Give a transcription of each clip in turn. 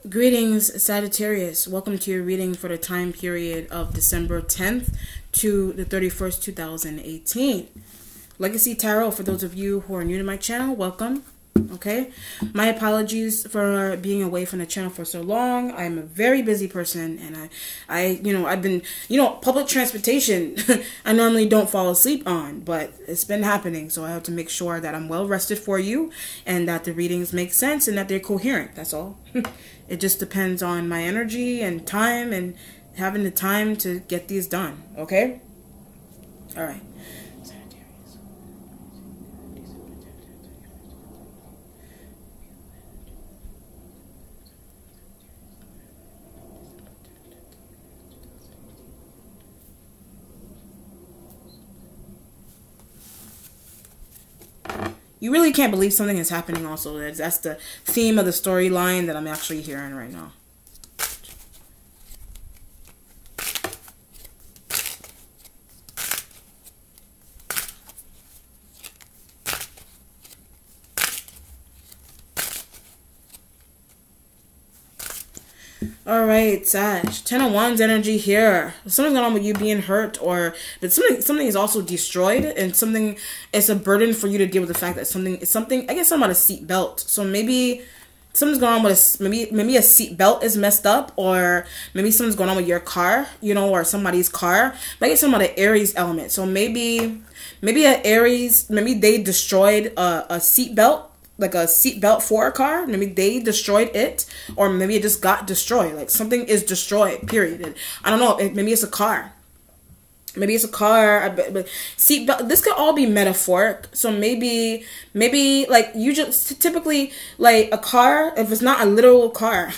Greetings, Sagittarius. Welcome to your reading for the time period of December 10th to the 31st, 2018. Legacy Tarot, for those of you who are new to my channel, welcome. Okay, my apologies for being away from the channel for so long. I'm a very busy person, and I've been, public transportation I normally don't fall asleep on, but it's been happening, so I have to make sure that I'm well rested for you and that the readings make sense and that they're coherent. That's all. It just depends on my energy and time and having the time to get these done. Okay? All right. You really can't believe something is happening also. That's the theme of the storyline that I'm actually hearing right now. All right, Sag. 10 of Wands energy here. Something's going on with you being hurt, but something is also destroyed, and something, it's a burden for you to deal with the fact that something, I guess something about a seat belt. So maybe something's going on with maybe a seat belt is messed up, or maybe something's going on with your car, or somebody's car. But I guess something about an Aries element. So maybe an Aries, maybe they destroyed a seat belt. Like a seat belt for a car. Maybe they destroyed it, or maybe it just got destroyed. Like something is destroyed, period. And I don't know, maybe it's a car. Maybe it's a car, but seat belt, this could all be metaphoric. So maybe like you just typically, like a car, if it's not a literal car,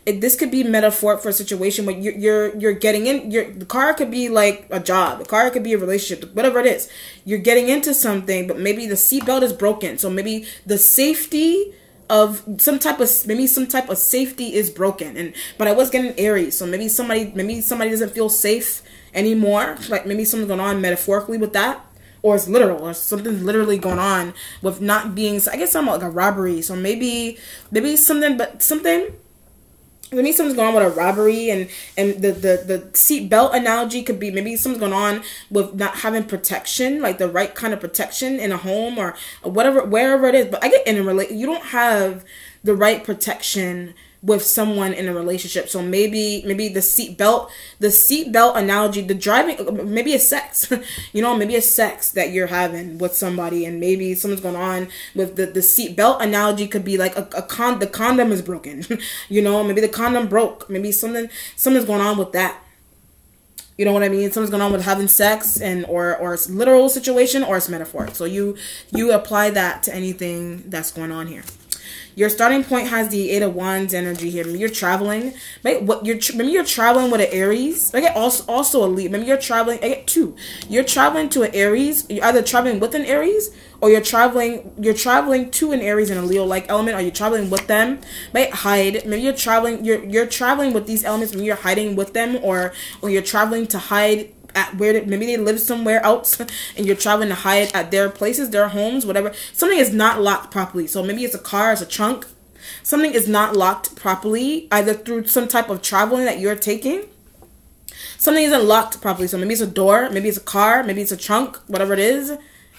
this could be metaphoric for a situation where you're getting in. The car could be like a job. The car could be a relationship. Whatever it is, you're getting into something, but maybe the seatbelt is broken. So maybe the safety of some type of safety is broken. But I was getting Aries, so maybe somebody doesn't feel safe anymore. Like maybe something's going on metaphorically with that. Or it's literal, or something's literally going on with not being. I guess something like a robbery. So maybe something. Maybe something's going on with a robbery, and the seat belt analogy could be maybe something's going on with not having protection, like the right kind of protection in a home or whatever, wherever it is. But I get in a you don't have the right protection with someone in a relationship. So maybe the seat belt analogy, the driving, maybe it's sex, maybe it's sex that you're having with somebody, and maybe something's going on with the seat belt analogy could be like the condom is broken, maybe the condom broke, maybe something's going on with that. You know what I mean? Something's going on with having sex, or it's literal situation, or it's metaphoric. So you apply that to anything that's going on here. Your starting point has the 8 of Wands energy here. Maybe you're traveling. Maybe you're traveling with an Aries. I get also a lead. Maybe you're traveling. I get 2. You're traveling to an Aries. You're either traveling with an Aries, or you're traveling to an Aries in a Leo-like element, or you're traveling with them. Might hide. Maybe you're traveling. You're traveling with these elements. Maybe you're hiding with them, or you're traveling to hide at maybe they live somewhere else and you're traveling to hide at their places, their homes, whatever. Something is not locked properly. So maybe it's a car, it's a trunk. Something is not locked properly, either through some type of traveling that you're taking. Something isn't locked properly. So maybe it's a door, maybe it's a car, maybe it's a trunk, whatever it is.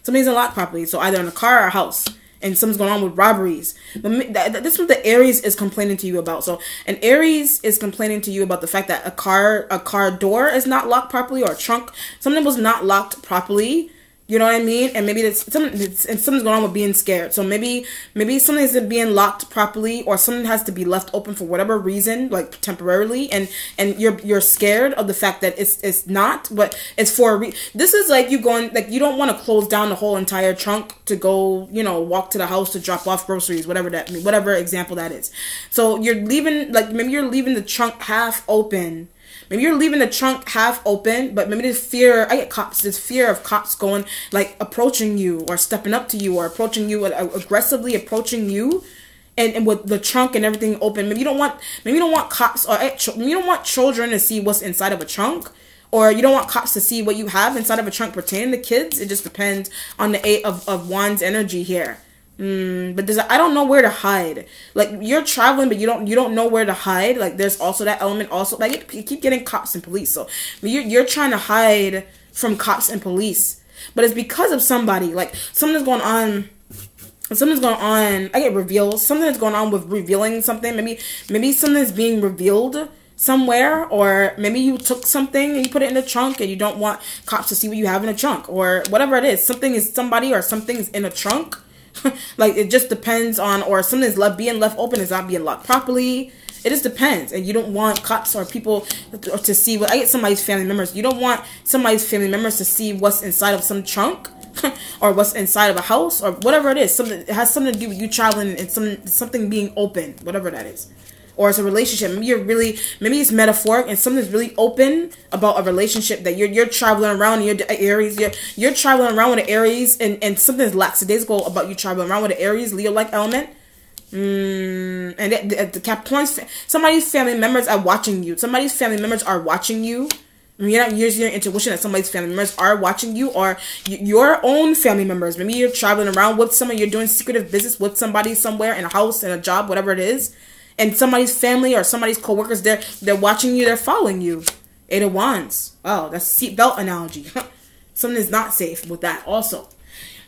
Something isn't locked properly. So either in a car or a house. And something's going on with robberies. But this is what the Aries is complaining to you about. So an Aries is complaining to you about the fact that a car door is not locked properly, or a trunk. Something was not locked properly. You know what I mean? And maybe something's going on with being scared. So maybe something isn't being locked properly, or something has to be left open for whatever reason, like temporarily, and you're scared of the fact that it's not, but it's for a reason. This is like you going, like you don't want to close down the whole entire trunk to go, walk to the house to drop off groceries, whatever example that is. So you're leaving, like maybe you're leaving the trunk half open. Maybe you're leaving the trunk half open, but maybe there's fear. I get cops. There's fear of cops going, like approaching you or stepping up to you or approaching you, aggressively approaching you, and with the trunk and everything open. Maybe you don't want cops, or maybe you don't want children to see what's inside of a trunk, or you don't want cops to see what you have inside of a trunk pertaining to kids. It just depends on the 8 of Wands energy here. But I don't know where to hide. Like, you're traveling, but you don't know where to hide. Like, there's also that element. Also, like, you keep getting cops and police. So you're trying to hide from cops and police, but it's because of somebody. Like, something's going on. I get revealed. Something's going on with revealing something. Maybe something's being revealed somewhere, or maybe you took something and you put it in the trunk and you don't want cops to see what you have in the trunk, or whatever it is. Something is somebody, or something's in a trunk. Like, it just depends on, or something's being left open, is not being locked properly. It just depends, and you don't want cops or people to see what. I get somebody's family members. You don't want somebody's family members to see what's inside of some trunk, or what's inside of a house, or whatever it is. Something, it has something to do with you traveling and something being open, whatever that is. Or it's a relationship. Maybe it's metaphoric, and something's really open about a relationship that you're traveling around. You're Aries. You're traveling around with the Aries, and something's lackadaisical about you traveling around with the Aries, Leo-like element. And the Capricorns, somebody's family members are watching you. Somebody's family members are watching you. You're not using your intuition that somebody's family members are watching you, or your own family members. Maybe you're traveling around with someone. You're doing secretive business with somebody somewhere, in a house, in a job, whatever it is. And somebody's family or somebody's co-workers, they're watching you, they're following you. 8 of Wands. Wow, that's seatbelt analogy. Something is not safe with that also.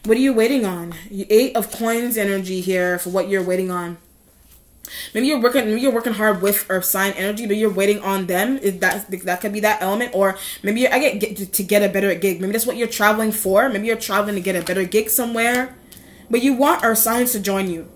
What are you waiting on? 8 of Coins energy here for what you're waiting on. Maybe you're working hard with Earth sign energy, but you're waiting on them. That could be that element. Or maybe to get a better gig. Maybe that's what you're traveling for. Maybe you're traveling to get a better gig somewhere, but you want Earth signs to join you.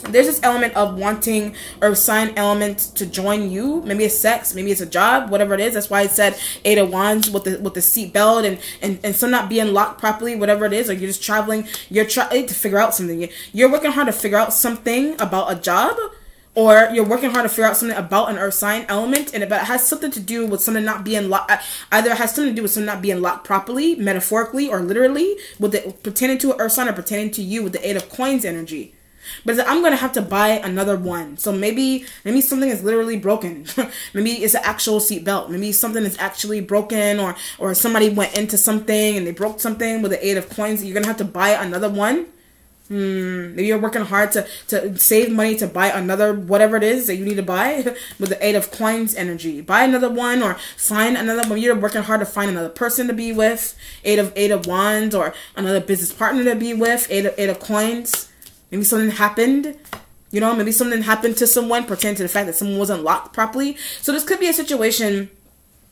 There's this element of wanting Earth sign element to join you.Maybe it's sex, maybe it's a job, whatever it is. That's why I said 8 of Wands with the seat belt and some not being locked properly, whatever it is. Or you're just traveling, you're trying to figure out something. You're working hard to figure out something about a job, or you're working hard to figure out something about an Earth sign element, and it has something to do with something not being locked. Either it has something to do with something not being locked properly, metaphorically or literally, with it pertaining to an Earth sign or pertaining to you with the 8 of Coins energy. But I'm going to have to buy another one. So maybe something is literally broken. Maybe it's an actual seatbelt. Maybe something is actually broken, or somebody went into something and they broke something with the 8 of Coins. You're going to have to buy another one. Maybe you're working hard to save money to buy another, whatever it is that you need to buy with the 8 of Coins energy. Buy another one, or find another one. You're working hard to find another person to be with. 8 of Wands, or another business partner to be with. 8 of Coins. Maybe something happened, maybe something happened to someone pertaining to the fact that someone wasn't locked properly. So this could be a situation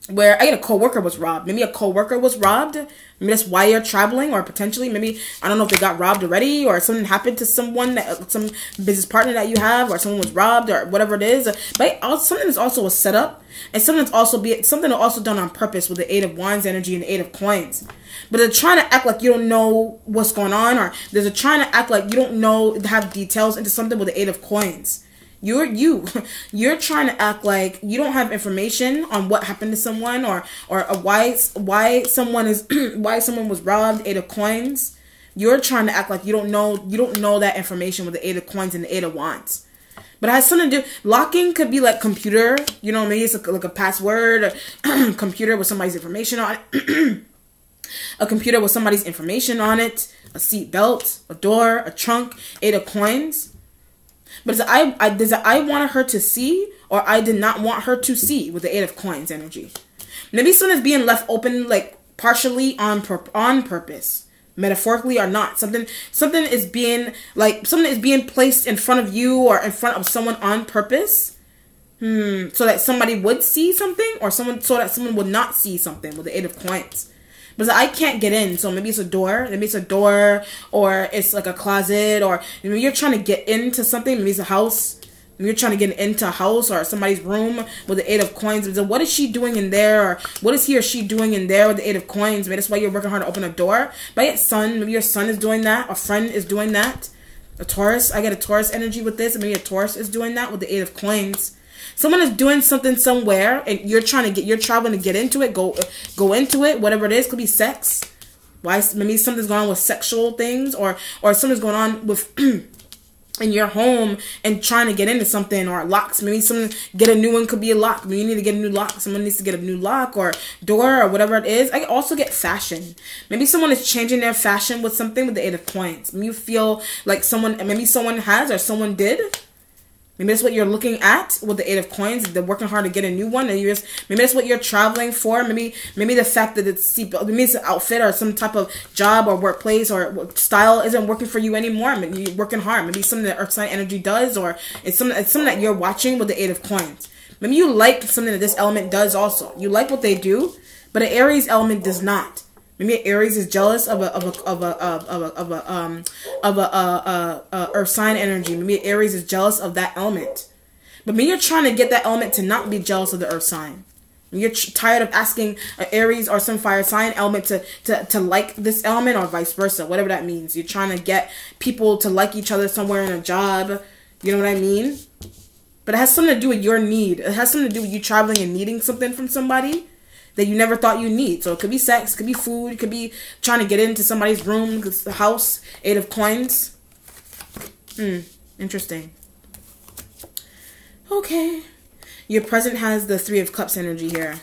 where a coworker was robbed. Maybe a coworker was robbed. Maybe that's why you're traveling, or potentially, maybe, I don't know if they got robbed already, or something happened to someone, some business partner that you have, or someone was robbed, or whatever it is. But something is also a setup, and something also done on purpose with the 8 of Wands energy and the 8 of Coins. But they're trying to act like you don't know what's going on, or they're trying to act like you don't know, have details into something with the 8 of Coins. You're trying to act like you don't have information on what happened to someone, or why someone was robbed. 8 of Coins. You're trying to act like you don't know that information with the 8 of Coins and the 8 of Wands. But it has something to do. Locking could be like computer. Maybe it's like a password, a computer with somebody's information on it. A computer with somebody's information on it. A seat belt, a door, a trunk. 8 of Coins. But I wanted her to see, or I did not want her to see with the 8 of Coins energy. Maybe something is being left open, like partially on purpose, metaphorically or not. Something is being placed in front of you or in front of someone on purpose, so that somebody would see something, or so that someone would not see something with the 8 of Coins. But I can't get in, so maybe it's a door. Or it's like a closet, or maybe you're trying to get into something. Maybe it's a house. Maybe you're trying to get into a house or somebody's room with the 8 of Coins. So what is she doing in there, or what is he or she doing in there with the 8 of Coins? Maybe that's why you're working hard to open a door. But I get son. Maybe your son is doing that. A friend is doing that. A Taurus. I get a Taurus energy with this. Maybe a Taurus is doing that with the 8 of Coins. Someone is doing something somewhere, and you're traveling to get into it, go into it, whatever it is. Could be sex. Maybe something's going on with sexual things, or something's going on with in your home and trying to get into something, or locks. Maybe someone get a new one, could be a lock. Maybe you need to get a new lock. Someone needs to get a new lock or door or whatever it is. I also get fashion. Maybe someone is changing their fashion with something with the 8 of coins. Maybe you feel like maybe someone has or someone did. Maybe that's what you're looking at with the 8 of coins. They're working hard to get a new one. Maybe that's what you're traveling for. Maybe the fact that maybe it's an outfit or some type of job or workplace or style isn't working for you anymore. Maybe you're working hard. Maybe something that Earth sign energy does, or it's something that you're watching with the 8 of coins. Maybe you like something that this element does also. You like what they do, but an Aries element does not. Maybe Aries is jealous of a Earth sign energy. Maybe Aries is jealous of that element. But maybe you're trying to get that element to not be jealous of the Earth sign. Maybe you're tired of asking an Aries or some fire sign element to like this element, or vice versa, whatever that means. You're trying to get people to like each other somewhere in a job. You know what I mean? But it has something to do with your need. It has something to do with you traveling and needing something from somebody that you never thought you need. So it could be sex, it could be food, it could be trying to get into somebody's room, the house, 8 of coins. Interesting. Okay. Your present has the 3 of cups energy here.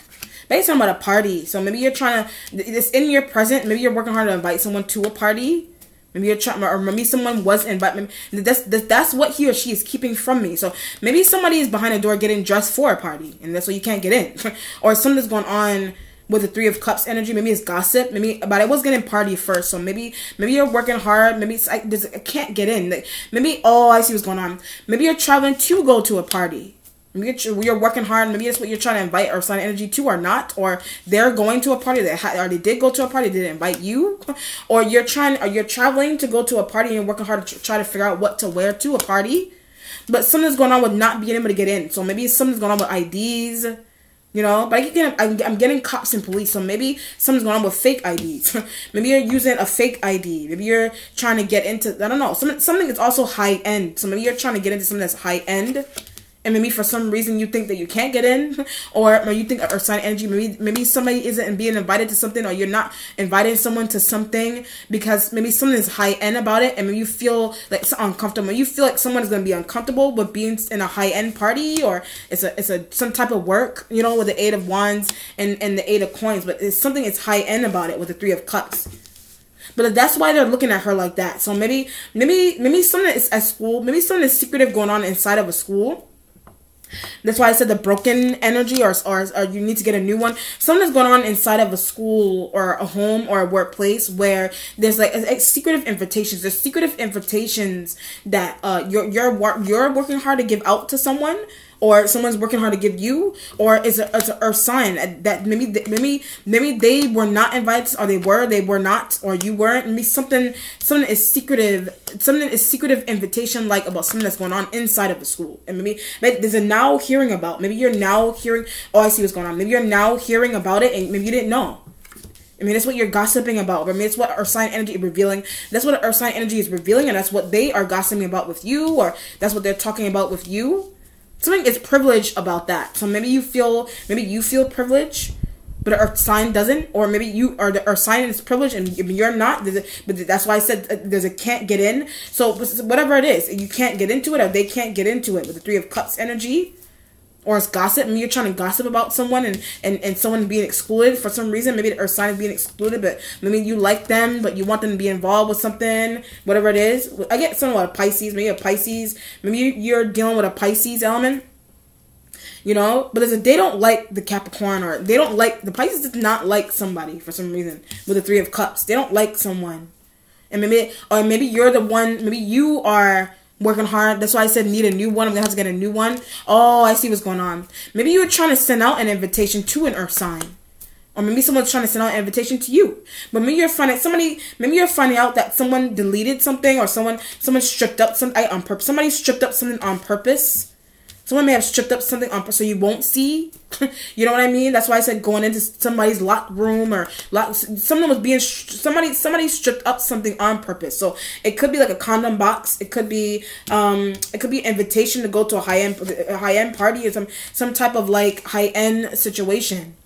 Maybe it's talking about a party. So maybe you're trying to, it's in your present, maybe you're working hard to invite someone to a party. Maybe you're trying, or maybe someone was invited. That's what he or she is keeping from me. So maybe somebody is behind a door getting dressed for a party, and that's why you can't get in. Or something's going on with the 3 of cups energy. Maybe it's gossip. But I was getting party first. So maybe you're working hard. Maybe I can't get in. Maybe I see what's going on. Maybe you're traveling to go to a party. Maybe you're working hard. Maybe that's what you're trying to invite Earth sign energy to, or not. Or they're going to a party, or they did go to a party, they didn't invite you. Or you're traveling to go to a party and you're working hard to try to figure out what to wear to a party. But something's going on with not being able to get in. So maybe something's going on with IDs. You know, but I'm getting cops and police. So maybe something's going on with fake IDs. Maybe you're using a fake ID. Maybe you're trying to get into, I don't know, something that's also high end. So maybe you're trying to get into something that's high end. And maybe for some reason you think that you can't get in, or you think Earth sign energy, maybe somebody isn't being invited to something, or you're not inviting someone to something because maybe something is high end about it, and maybe you feel like it's uncomfortable. You feel like someone is going to be uncomfortable with being in a high end party, or it's some type of work, you know, with the 8 of wands and the 8 of coins, but it's something that's high end about it with the 3 of cups. But that's why they're looking at her like that. So maybe something is at school, maybe something is secretive going on inside of a school. That's why I said the broken energy, or you need to get a new one. Something's going on inside of a school or a home or a workplace where there's like secretive invitations. There's secretive invitations that you're working hard to give out to someone, or someone's working hard to give you, or it's an Earth sign that maybe they were not invited, or they were not, or you weren't. Maybe something is secretive. Something is secretive invitation, like about something that's going on inside of the school, and maybe there's a now hearing about. Maybe you're now hearing. Oh, I see what's going on. Maybe you're now hearing about it, and maybe you didn't know. I mean, that's what you're gossiping about. I mean, it's what Earth sign energy is revealing. That's what Earth sign energy is revealing, and that's what they are gossiping about with you, or that's what they're talking about with you. Something is privileged about that. So maybe you feel privilege, but the Earth sign doesn't, or maybe the Earth sign is privileged and you're not. But that's why I said there's a can't get in. So whatever it is, you can't get into it, or they can't get into it with the 3 of cups energy. Or it's gossip. Maybe you're trying to gossip about someone and someone being excluded for some reason. Maybe the Earth sign is being excluded, but maybe you like them, but you want them to be involved with something, whatever it is. I get something about a Pisces. Maybe a Pisces. Maybe you're dealing with a Pisces element. You know, but they don't like the Capricorn, or they don't like, the Pisces does not like somebody for some reason with the 3 of cups. They don't like someone. And maybe you're the one, maybe you are working hard. That's why I said need a new one. I'm gonna have to get a new one. Oh, I see what's going on. Maybe you were trying to send out an invitation to an Earth sign, or maybe someone's trying to send out an invitation to you. But maybe you're finding out that someone deleted something, or someone stripped up something on purpose. Somebody stripped up something on purpose. Someone may have stripped up something on purpose so you won't see. You know what I mean? That's why I said going into somebody's locked room, or somebody stripped up something on purpose. So it could be like a condom box. It could be an invitation to go to a high end party, or some type of like high end situation.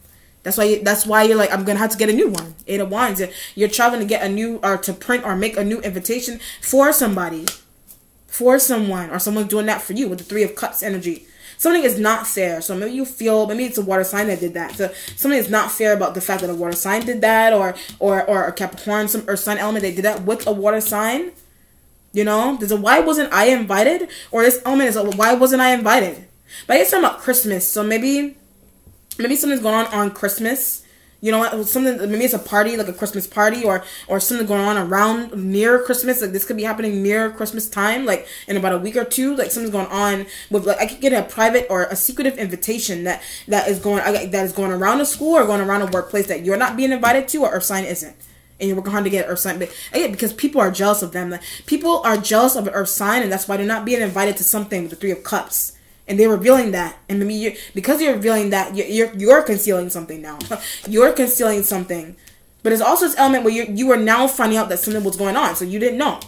That's why you're like, I'm gonna have to get a new one. 8 of wands. You're traveling to get a new, or to print or make a new invitation for somebody. for someone, or someone's doing that for you with the Three of Cups energy. Something is not fair. So maybe you feel, maybe it's a water sign that did that. So something is not fair about the fact that a water sign did that, or a Capricorn, some earth sign element, they did that with a water sign. You know, there's a why wasn't I invited, or this element is a why wasn't I invited. But I guess talking about Christmas. So maybe something's going on Christmas. You know what? Something, maybe it's a party, like a Christmas party, or something going on around near Christmas. Like this could be happening near Christmas time, like in about a week or two. Like something's going on with, like, I could get a private or a secretive invitation that is going around the school or going around a workplace that you're not being invited to, or earth sign isn't. And you're working hard to get earth sign, but again, because people are jealous of them. Like, people are jealous of an earth sign, and that's why they're not being invited to something with the Three of Cups. And they're revealing that, and maybe because you're revealing that, you're concealing something now. You're concealing something, but it's also this element where you are now finding out that something was going on, so you didn't know.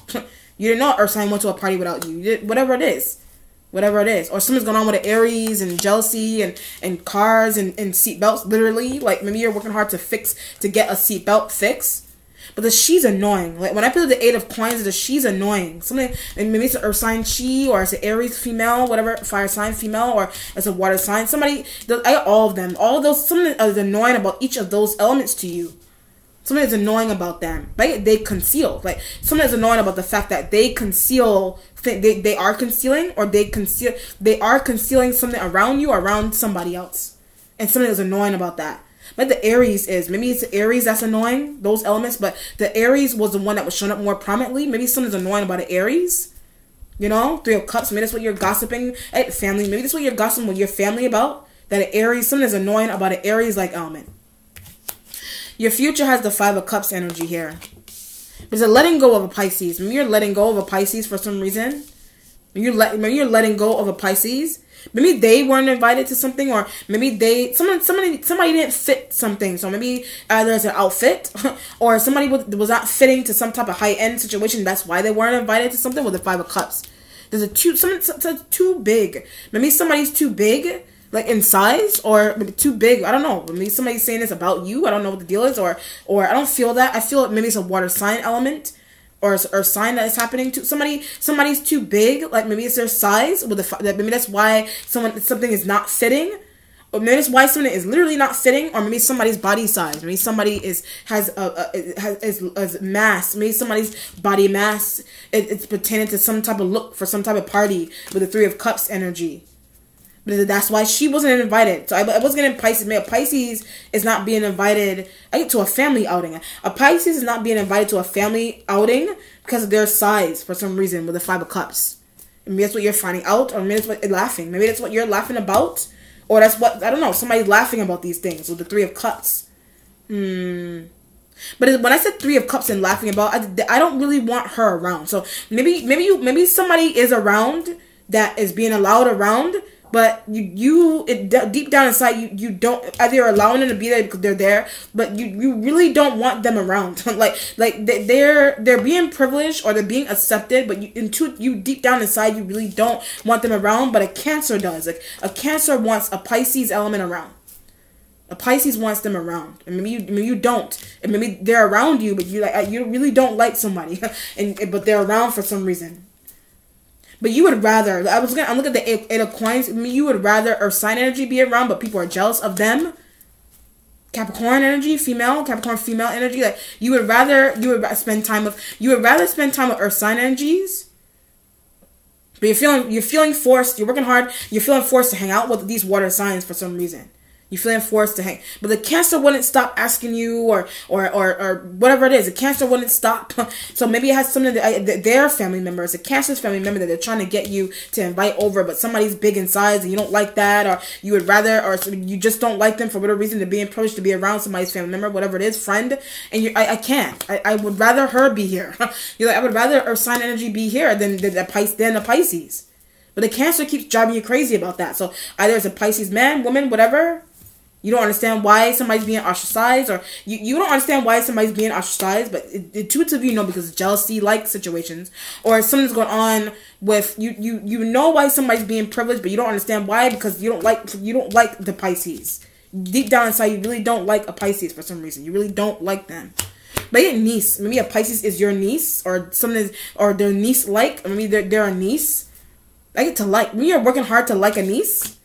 You didn't know Earth sign went to a party without you. You did, whatever it is, or something's going on with the Aries and jealousy and cars and seat belts. Literally, like maybe you're working hard to get a seat belt fixed. But the she's annoying. Like when I put the 8 of coins, the she's annoying. Something, and maybe it's an earth sign she, or it's an Aries female, whatever, fire sign female, or it's a water sign. Somebody, I got all of them. All of those, something is annoying about each of those elements to you. Something is annoying about them. Right? They conceal. Like something is annoying about the fact that they conceal. They are concealing, or they are concealing something around you or around somebody else. And something is annoying about that. But the Aries is, maybe it's the Aries that's annoying, those elements, but the Aries was the one that was showing up more prominently. Maybe something's annoying about an Aries, you know, Three of Cups. Maybe that's what you're gossiping at family. Maybe that's what you're gossiping with your family about, that an Aries, something is annoying about an Aries-like element. Your future has the 5 of Cups energy here. There's a letting go of a Pisces. Maybe you're letting go of a Pisces for some reason. Maybe you're letting go of a Pisces. Maybe they weren't invited to something, or maybe somebody didn't fit something. So maybe either it's an outfit, or somebody was not fitting to some type of high-end situation. That's why they weren't invited to something with the 5 of Cups. There's something's too big. Maybe somebody's too big, like in size, or maybe too big. I don't know. Maybe somebody's saying this about you. I don't know what the deal is, or I don't feel that. I feel maybe it's a water sign element. Or sign that is happening to somebody's too big, like maybe it's their size with maybe that's why something is not fitting, or maybe that's why something is literally not fitting, or maybe somebody's body size, maybe somebody has mass, maybe somebody's body mass it's pertaining to some type of look for some type of party with the 3 of Cups energy. But that's why she wasn't invited. So I was getting Pisces. Maybe a Pisces is not being invited to a family outing. A Pisces is not being invited to a family outing because of their size for some reason with the 5 of Cups. Maybe that's what you're finding out, or maybe that's what you're laughing. Maybe that's what you're laughing about, or that's what, I don't know, somebody's laughing about these things with the 3 of Cups. But when I said 3 of Cups and laughing about, I don't really want her around. So maybe somebody is around that is being allowed around. But deep down inside, you don't, either you're allowing them to be there because they're there, but you really don't want them around. like they're being privileged, or they're being accepted, but you deep down inside, you really don't want them around. But a Cancer does. Like a Cancer wants a Pisces element around. A Pisces wants them around, and maybe you don't, and maybe they're around you, but you really don't like somebody, but they're around for some reason. But you would rather, I'm looking at the 8 of Coins. You would rather Earth sign energy be around, but people are jealous of them. Capricorn energy, Capricorn female energy. Like you would rather spend time with Earth sign energies. But you're feeling forced. You're working hard. You're feeling forced to hang out with these water signs for some reason. You're feeling forced to hang. But the Cancer wouldn't stop asking you, or whatever it is. The Cancer wouldn't stop. So maybe it has something that their family member, it's a Cancer's family member that they're trying to get you to invite over, but somebody's big in size and you don't like that, or you would rather, or you just don't like them for whatever reason, to be privileged to be around somebody's family member, whatever it is, friend, and I can't. I would rather her be here. You're like, I would rather Earth sign energy be here than the Pisces. But the Cancer keeps driving you crazy about that. So either it's a Pisces man, woman, whatever. You don't understand why somebody's being ostracized, or you don't understand why somebody's being ostracized, but intuitively you know, because of jealousy-like situations, or something's going on with you know why somebody's being privileged, but you don't understand why, because you don't like the Pisces. Deep down inside, you really don't like a Pisces for some reason. You really don't like them. But your niece, maybe a Pisces is your niece or something, or their niece like. Maybe they're a niece. I get to like. Maybe you're working hard to like a niece.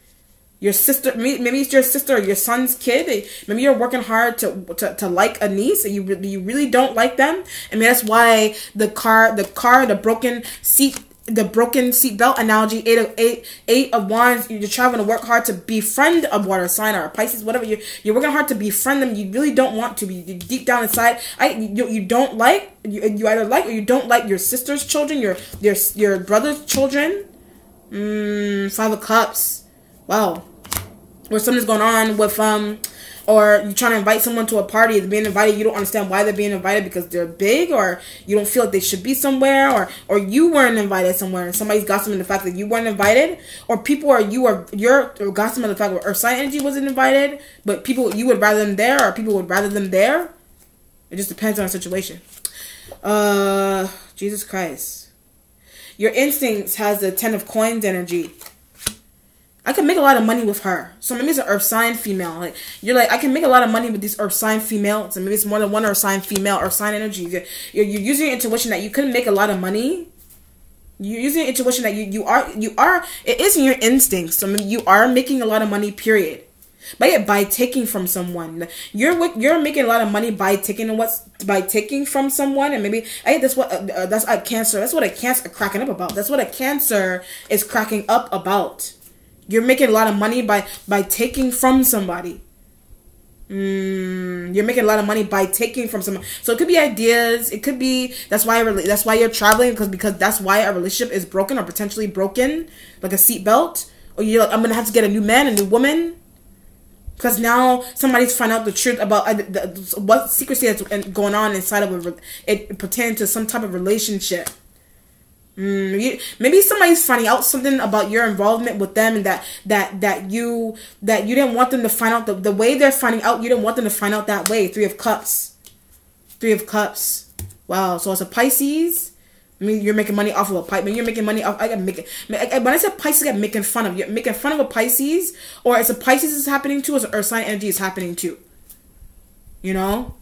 Your sister, maybe it's your sister or your son's kid. Maybe you're working hard to like a niece, and you really don't like them. I mean, that's why the broken seatbelt analogy, eight of wands. You're trying to work hard to befriend a water sign or a Pisces, whatever. You're working hard to befriend them. You really don't want to be deep down inside. You don't like you either like or you don't like your sister's children, your brother's children. 5 of Cups. Wow. Or something's going on with or you're trying to invite someone to a party, they're being invited, you don't understand why they're being invited because they're big, or you don't feel like they should be somewhere, or you weren't invited somewhere and somebody's gossiping the fact that you weren't invited, or you're gossiping the fact that Earth sign energy wasn't invited, but you would rather them there, or people would rather them there. It just depends on the situation. Jesus Christ. Your instincts has the 10 of coins energy. I can make a lot of money with her. So maybe it's an Earth sign female. Like, you're like, I can make a lot of money with these Earth sign females. And maybe it's more than one Earth sign female, Earth sign energy. You're using your intuition that you couldn't make a lot of money. You're using your intuition that you are. It is in your instincts. So maybe you are making a lot of money, period. But by taking from someone, you're making a lot of money by taking from someone, and maybe that's a Cancer. That's what a Cancer cracking up about. That's what a Cancer is cracking up about. You're making a lot of money by taking from somebody. You're making a lot of money by taking from someone. So it could be ideas. It could be that's why you're traveling because that's why a relationship is broken or potentially broken, like a seatbelt. Or you're like, I'm gonna have to get a new man, a new woman. Because now somebody's found out the truth about what secrecy is going on inside of it pertaining to some type of relationship. Maybe somebody's finding out something about your involvement with them, and that you didn't want them to find out the way they're finding out. You didn't want them to find out that way. 3 of Cups. 3 of Cups. Wow. So it's a Pisces. I mean, you're making money off of a Pisces. I mean, you're making money off. When I said Pisces, I get making fun of. You're making fun of a Pisces, or it's a Pisces is happening too, or it's an Earth sign energy is happening too. You know.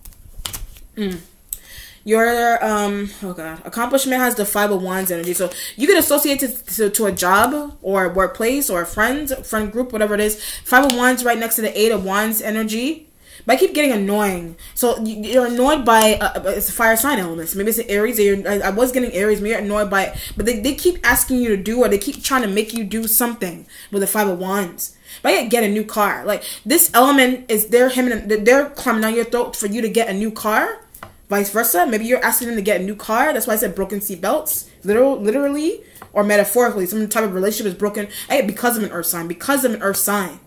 Your oh god, accomplishment has the 5 of wands energy. So you get associated to a job or a workplace or a friend group, whatever it is. 5 of wands right next to the 8 of wands energy. But I keep getting annoying. So you're annoyed by it's a fire sign elements. Maybe it's an Aries. I was getting Aries. Maybe you're annoyed by it, but they keep asking you to do, or they keep trying to make you do something with the 5 of wands. But I get a new car. Like, this element is they're climbing down your throat for you to get a new car. Vice versa. Maybe you're asking them to get a new car. That's why I said broken seat belts. Literally or metaphorically. Some type of relationship is broken. Because of an Earth sign. Because of an Earth sign.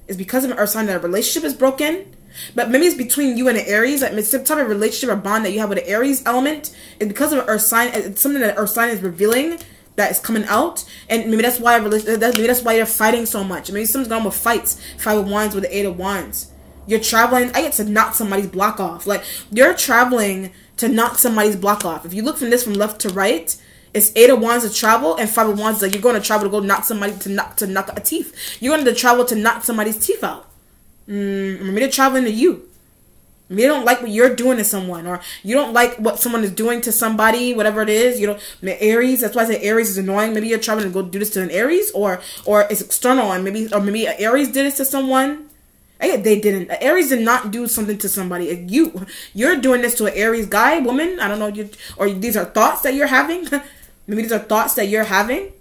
It's because of an Earth sign that a relationship is broken. But maybe it's between you and an Aries. Like, it's some type of relationship or bond that you have with an Aries element. It's because of an Earth sign. It's something that an Earth sign is revealing that is coming out. And maybe that's why you're fighting so much. Maybe something's going on with fights. 5 of wands with the 8 of wands. You're traveling. I get to knock somebody's block off. Like, you're traveling to knock somebody's block off. If you look from left to right, it's 8 of wands to travel, and 5 of wands like you're going to travel to go knock somebody to knock a teeth. You're going to travel to knock somebody's teeth out. Maybe they're traveling to you. Maybe they don't like what you're doing to someone, or you don't like what someone is doing to somebody, whatever it is. You know, Aries. That's why I say Aries is annoying. Maybe you're traveling to go do this to an Aries, or it's external, and maybe an Aries did this to someone. They didn't. Aries did not do something to somebody. You're doing this to an Aries guy, woman. I don't know. Or these are thoughts that you're having. Maybe these are thoughts that you're having.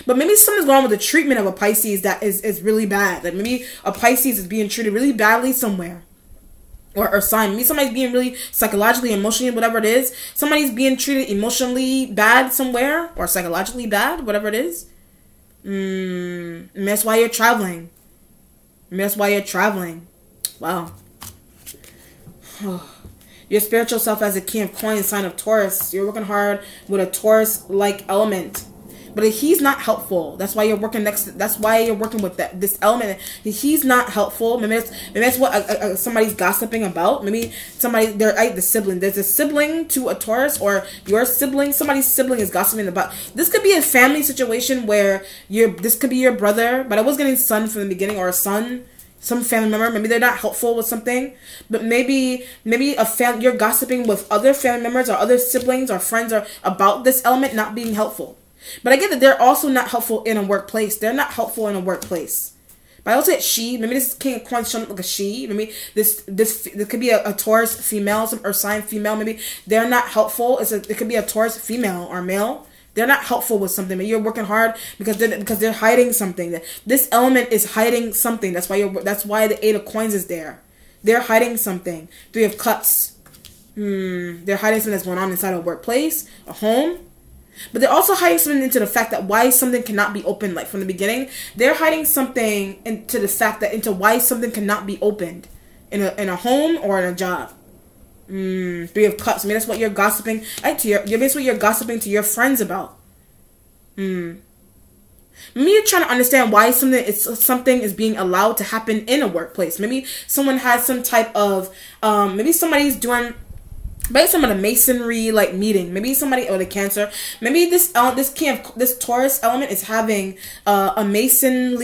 But maybe something's going on with the treatment of a Pisces that is really bad. Like, maybe a Pisces is being treated really badly somewhere. Or sign. Maybe somebody's being really psychologically, emotionally, whatever it is. Somebody's being treated emotionally bad somewhere. Or psychologically bad, whatever it is. And that's why you're traveling. And that's why you're traveling. Wow. Your spiritual self has a King of Coins, sign of Taurus. You're working hard with a Taurus-like element. But he's not helpful. That's why you're working that's why you're working with this element. He's not helpful. Maybe that's what somebody's gossiping about. Maybe the sibling. There's a sibling to a Taurus, or your sibling. Somebody's sibling is gossiping about. This could be a family situation where this could be your brother. But I was getting son from the beginning, or a son. some family member, maybe they're not helpful with something, but maybe you're gossiping with other family members or other siblings or friends or about this element not being helpful. But I get that they're also not helpful in a workplace. They're not helpful in a workplace. But I also get she. Maybe this King of Coins showing up like a she. Maybe this could be a Taurus female, some earth sign female. Maybe they're not helpful. It could be a Taurus female or male. They're not helpful with something. Maybe you're working hard because they're hiding something. This element is hiding something. That's why the 8 of Coins is there. They're hiding something. 3 of Cups. They're hiding something that's going on inside a workplace, a home. But they're also hiding something into the fact that why something cannot be opened, like from the beginning. They're hiding something into the fact that into why something cannot be opened in a home or in a job. 3 of Cups. I mean, that's what you're gossiping. That's what you're gossiping to your friends about. Maybe you're trying to understand why something is being allowed to happen in a workplace. Maybe someone has some type of maybe somebody's doing. Maybe some of the masonry like meeting. Maybe somebody or the Cancer. Maybe this Taurus element is having a mason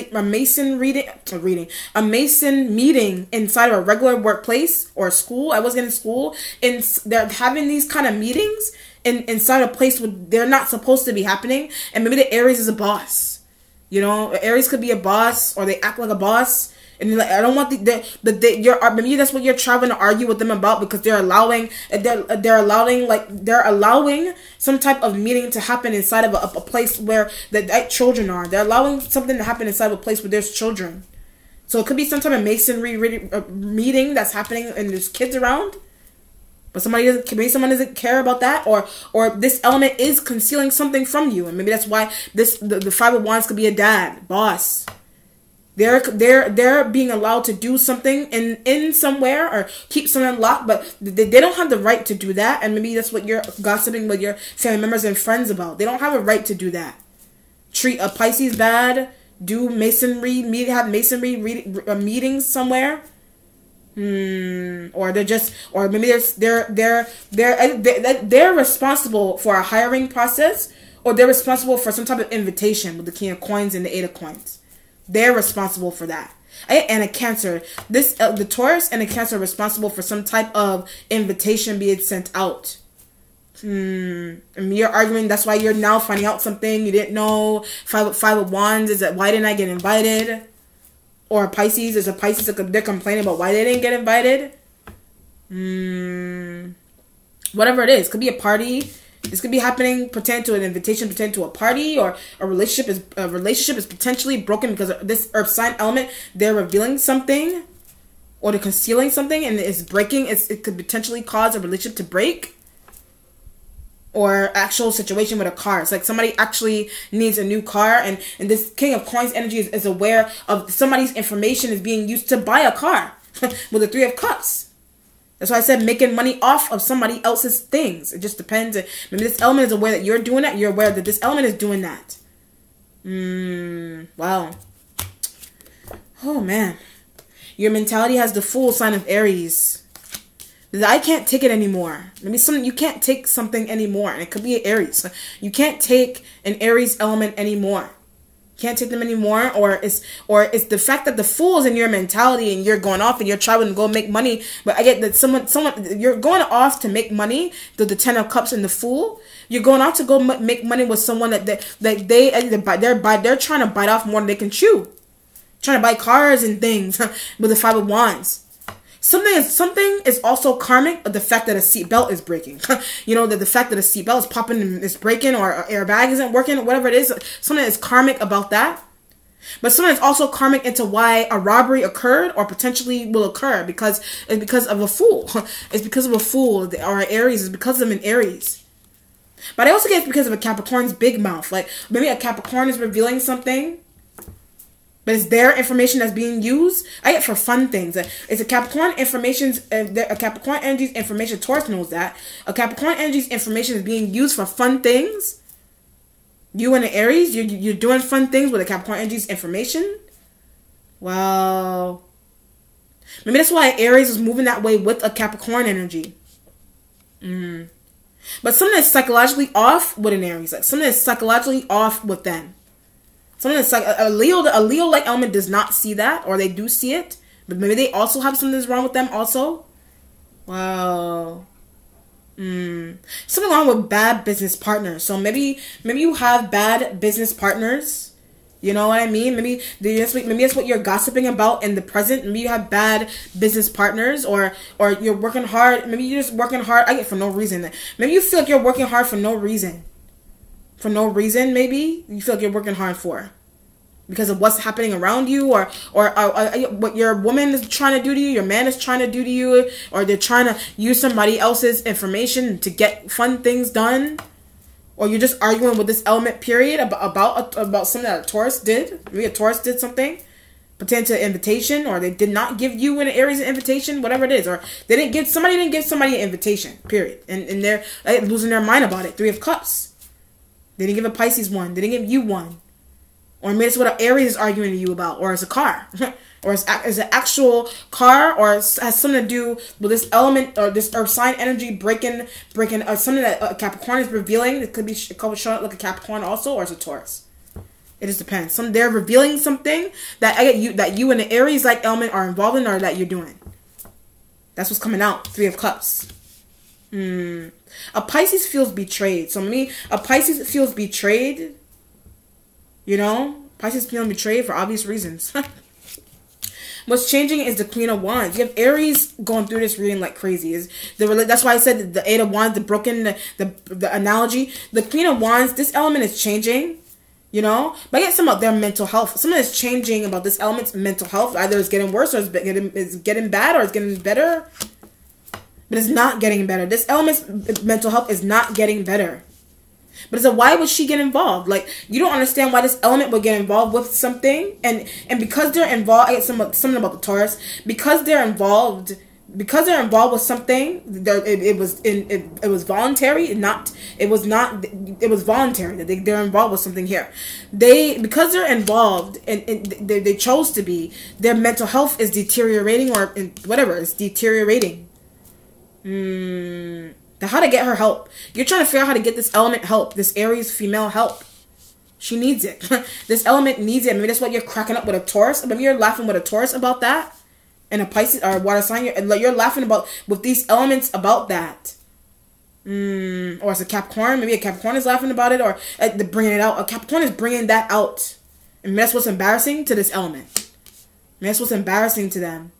meeting inside of a regular workplace or a school. I was in school, and they're having these kind of meetings inside a place where they're not supposed to be happening. And maybe the Aries is a boss. You know, Aries could be a boss, or they act like a boss. And like, I don't want maybe that's what you're trying to argue with them about, because they're allowing some type of meeting to happen inside of a place where the children are. They're allowing something to happen inside of a place where there's children. So it could be some type of masonry meeting that's happening and there's kids around. But maybe someone doesn't care about that, or this element is concealing something from you, and maybe that's why the 5 of Wands could be a dad, boss. They're being allowed to do something in somewhere or keep something locked, but they don't have the right to do that. And maybe that's what you're gossiping with your family members and friends about. They don't have a right to do that. Treat a Pisces bad. Do masonry meetings somewhere. Or maybe they're responsible for a hiring process, or they're responsible for some type of invitation with the King of Coins and the 8 of Coins. They're responsible for that. And a Cancer. The Taurus and the Cancer are responsible for some type of invitation being sent out. And you're arguing, that's why you're now finding out something you didn't know. 5 of Wands is that why didn't I get invited? Or Pisces, there's a Pisces that they're complaining about why they didn't get invited. Whatever it is. Could be a party. This could be happening, pretend to an invitation, pretend to a party, or a relationship is potentially broken because of this earth sign element. They're revealing something, or they're concealing something, and it's breaking. It could potentially cause a relationship to break, or actual situation with a car. It's like somebody actually needs a new car, and this King of Coins energy is aware of somebody's information is being used to buy a car with the 3 of Cups. That's why I said making money off of somebody else's things. It just depends. Maybe this element is aware that you're doing that. You're aware that this element is doing that. Wow. Oh, man. Your mentality has the Fool sign of Aries. I can't take it anymore. Maybe you can't take something anymore. And it could be an Aries. You can't take an Aries element anymore. Can't take them anymore, or it's the fact that the Fool is in your mentality and you're going off and you're trying to go make money. But I get that someone you're going off to make money. The 10 of Cups and the Fool, you're going off to go make money with someone that they're trying to bite off more than they can chew, trying to buy cars and things with the 5 of Wands. Something is also karmic, but the fact that a seatbelt is breaking. You know, that the fact that a seatbelt is popping and is breaking, or an airbag isn't working, or whatever it is. Something is karmic about that. But something is also karmic into why a robbery occurred or potentially will occur, because it's because of a Fool. It's because of a Fool, or Aries. It's because of an Aries. But I also get it's because of a Capricorn's big mouth. Like maybe a Capricorn is revealing something, but it's their information that's being used. I get for fun things. It's a Capricorn a Capricorn energy's information. Taurus knows that. A Capricorn energy's information is being used for fun things. You and the Aries, you're doing fun things with a Capricorn energy's information. Wow. Maybe that's why Aries is moving that way with a Capricorn energy. But something that's psychologically off with an Aries. Like something that's psychologically off with them. Something that's like a Leo-like element does not see that, or they do see it, But maybe they also have something that's wrong with them also. Wow. Something wrong with bad business partners. So maybe you have bad business partners. You know what I mean? Maybe that's what you're gossiping about in the present. Maybe you have bad business partners, or you're working hard. Maybe you're just working hard. I get for no reason. Maybe you feel like you're working hard for no reason. For no reason, maybe you feel like you're working hard for. Because of what's happening around you, or what your woman is trying to do to you, your man is trying to do to you, or they're trying to use somebody else's information to get fun things done, or you're just arguing with this element period about something that a Taurus did. Maybe a Taurus did something pertaining to an invitation, or they did not give you an Aries an invitation, whatever it is, or somebody didn't give somebody an invitation, period, and they're losing their mind about it. 3 of Cups. They didn't give a Pisces one. They didn't give you one. Or maybe it's what an Aries is arguing to you about. Or it's a car. Or it's an actual car. Or it has something to do with this element or this earth sign energy breaking something that Capricorn is revealing. It could be showing up like a Capricorn also. Or it's a Taurus. It just depends. They're revealing something that you and the Aries like element are involved in, or that you're doing. That's what's coming out. 3 of Cups. A Pisces feels betrayed. So maybe a Pisces feels betrayed. You know, Pisces feeling betrayed for obvious reasons. What's changing is the Queen of Wands. You have Aries going through this reading like crazy. That's why I said the 8 of Wands, the analogy. The Queen of Wands, this element is changing. You know, but I get some about their mental health. Something is changing about this element's mental health. Either it's getting worse, or it's getting bad, or it's getting better. But it's not getting better. This element's mental health is not getting better. But it's why would she get involved? Like, you don't understand why this element would get involved with something, and because they're involved, I get something about the Taurus. Because they're involved with something, it was voluntary, it was voluntary that they're involved with something here. Because they're involved and they chose to be, their mental health is deteriorating, or whatever, it's deteriorating. How to get her help. You're trying to figure out how to get this element help. This Aries female help. She needs it. This element needs it. Maybe that's what you're cracking up with a Taurus. Maybe you're laughing with a Taurus about that. And a Pisces or a water sign. You're laughing with these elements about that. Or it's a Capricorn. Maybe a Capricorn is laughing about it, or bringing it out. A Capricorn is bringing that out. And that's what's embarrassing to this element. And that's what's embarrassing to them.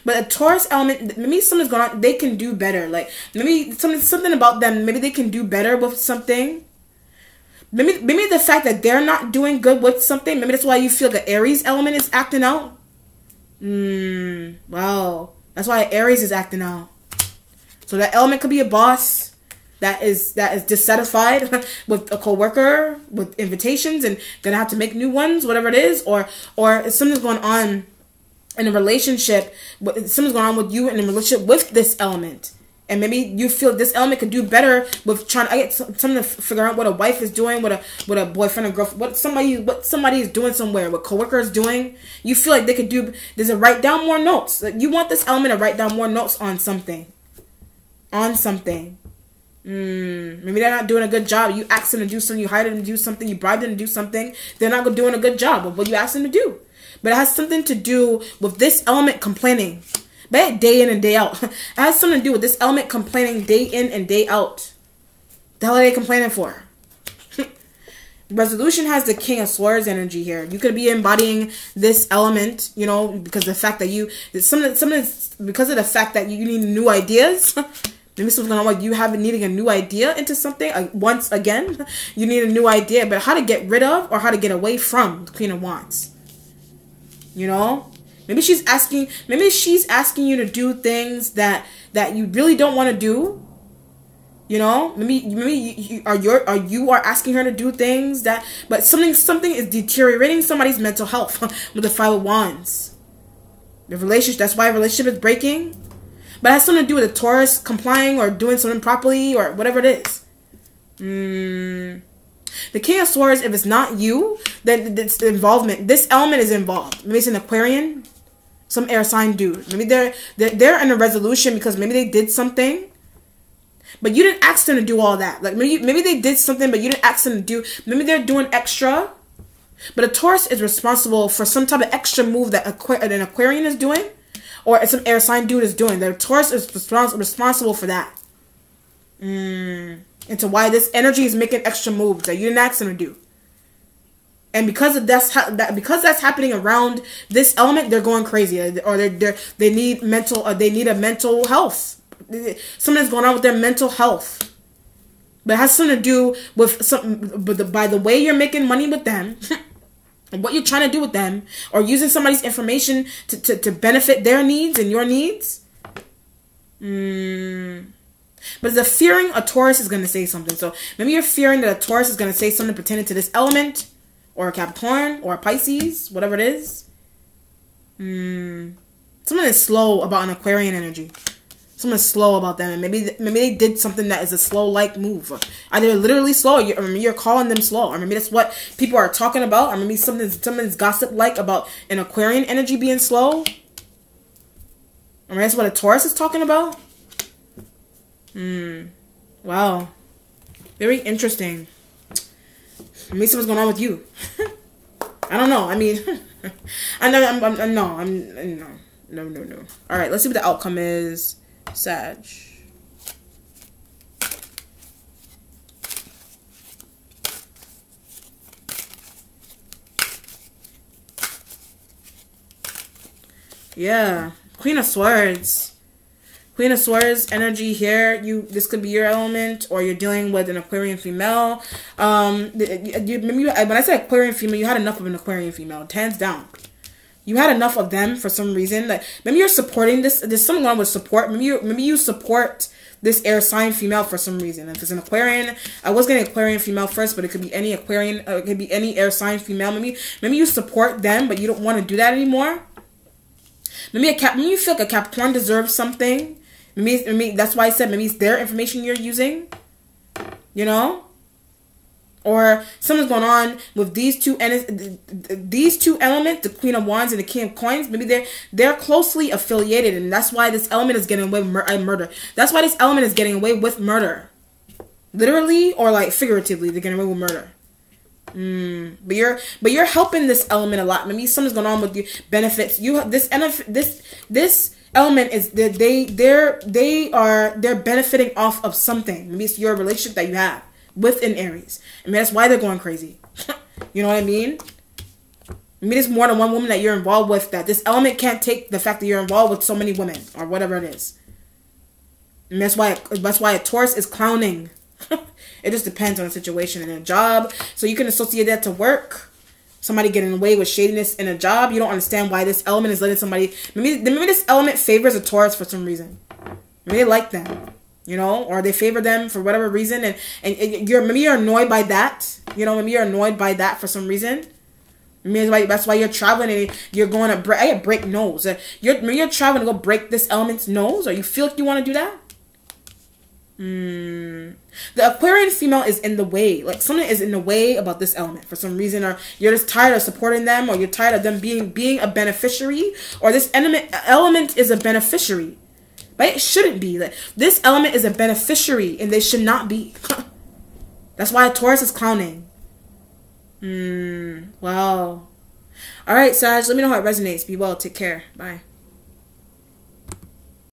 But a Taurus element, maybe something's going on. They can do better. Like, maybe something about them. Maybe they can do better with something. Maybe the fact that they're not doing good with something. Maybe that's why you feel the Aries element is acting out. Wow. That's why Aries is acting out. So that element could be a boss that is dissatisfied with a coworker, with invitations, and gonna have to make new ones, whatever it is, or something's going on in a relationship, something's going on with you in a relationship with this element, and maybe you feel this element could do better with trying. I get something to figure out what a wife is doing, what a boyfriend or girlfriend, what somebody is doing somewhere, what coworker is doing. You feel like they could do. There's a write down more notes. Like, you want this element to write down more notes on something. Maybe they're not doing a good job. You asked them to do something, you hired them to do something, you bribed them to do something. They're not doing a good job of what you asked them to do. But it has something to do with this element complaining. But day in and day out. It has something to do with this element complaining day in and day out. The hell are they complaining for? Resolution has the King of Swords energy here. You could be embodying this element, you know, because the fact that because of the fact that you need new ideas. Maybe something's going on like you needing a new idea into something. Once again, you need a new idea, but how to get rid of or how to get away from the Queen of Wands. You know, maybe she's asking you to do things that you really don't want to do. You know, maybe you are asking her to do things but something is deteriorating somebody's mental health with the 5 of Wands. The relationship, that's why a relationship is breaking. But it has something to do with a Taurus complying or doing something properly or whatever it is. The King of Swords, if it's not you, then it's the involvement. This element is involved. Maybe it's an Aquarian, some air sign dude. Maybe they're in a resolution because maybe they did something, but you didn't ask them to do all that. Like maybe they did something, but you didn't ask them to do. Maybe they're doing extra. But a Taurus is responsible for some type of extra move that an Aquarian is doing, or some air sign dude is doing. The Taurus is responsible for that. Into why this energy is making extra moves that you didn't ask them to do. And because that's happening around this element, they're going crazy, or they need a mental health. Something's going on with their mental health. But it has something to do with by the way you're making money with them, and what you're trying to do with them, or using somebody's information to benefit their needs and your needs. But the fearing a Taurus is going to say something. So maybe you're fearing that a Taurus is going to say something pertaining to this element, or a Capricorn, or a Pisces, whatever it is. Something is slow about an Aquarian energy. Something slow about them, and maybe they did something that is a slow-like move. Either literally slow, or maybe you're calling them slow, or maybe that's what people are talking about, or maybe something's gossip-like about an Aquarian energy being slow. Or maybe that's what a Taurus is talking about. Wow, very interesting. Maybe something's going on with you. I don't know. I mean, no. All right, let's see what the outcome is. Sag. Yeah, Queen of Swords. Queen of Swords energy here. This could be your element, or you're dealing with an Aquarian female. Maybe when I said Aquarian female, you had enough of an Aquarian female, hands down. You had enough of them for some reason. Like maybe you're supporting this. There's something wrong with support. Maybe you support this air sign female for some reason. If it's an Aquarian, I was getting Aquarian female first, but it could be any Aquarian. It could be any air sign female. Maybe you support them, but you don't want to do that anymore. Maybe you feel like a Capricorn deserves something. Maybe that's why I said maybe it's their information you're using. You know. Or something's going on with these two elements, the Queen of Wands and the King of Coins. Maybe they're closely affiliated, and that's why this element is getting away with murder. That's why this element is getting away with murder, literally or like figuratively. They're getting away with murder. But you're helping this element a lot. Maybe something's going on with you. Benefits you. This element is they're benefiting off of something. Maybe it's your relationship that you have with an Aries. I mean, that's why they're going crazy. You know what I mean? Maybe there's more than one woman that you're involved with, that this element can't take the fact that you're involved with so many women, or whatever it is. And that's why a Taurus is clowning. It just depends on the situation and a job. So you can associate that to work. Somebody getting away with shadiness in a job. You don't understand why this element is letting somebody... Maybe this element favors a Taurus for some reason. Maybe they like them. You know, or they favor them for whatever reason, and maybe you're annoyed by that. You know, maybe you're annoyed by that for some reason. Maybe that's why you're traveling and you're going to break nose. You're traveling to go break this element's nose, or you feel like you want to do that. The Aquarian female is in the way. Like something is in the way about this element for some reason, or you're just tired of supporting them, or you're tired of them being a beneficiary, or this element is a beneficiary. But it shouldn't be. Like, this element is a beneficiary, and they should not be. That's why a Taurus is clowning. Wow. All right, Sag. Let me know how it resonates. Be well. Take care. Bye.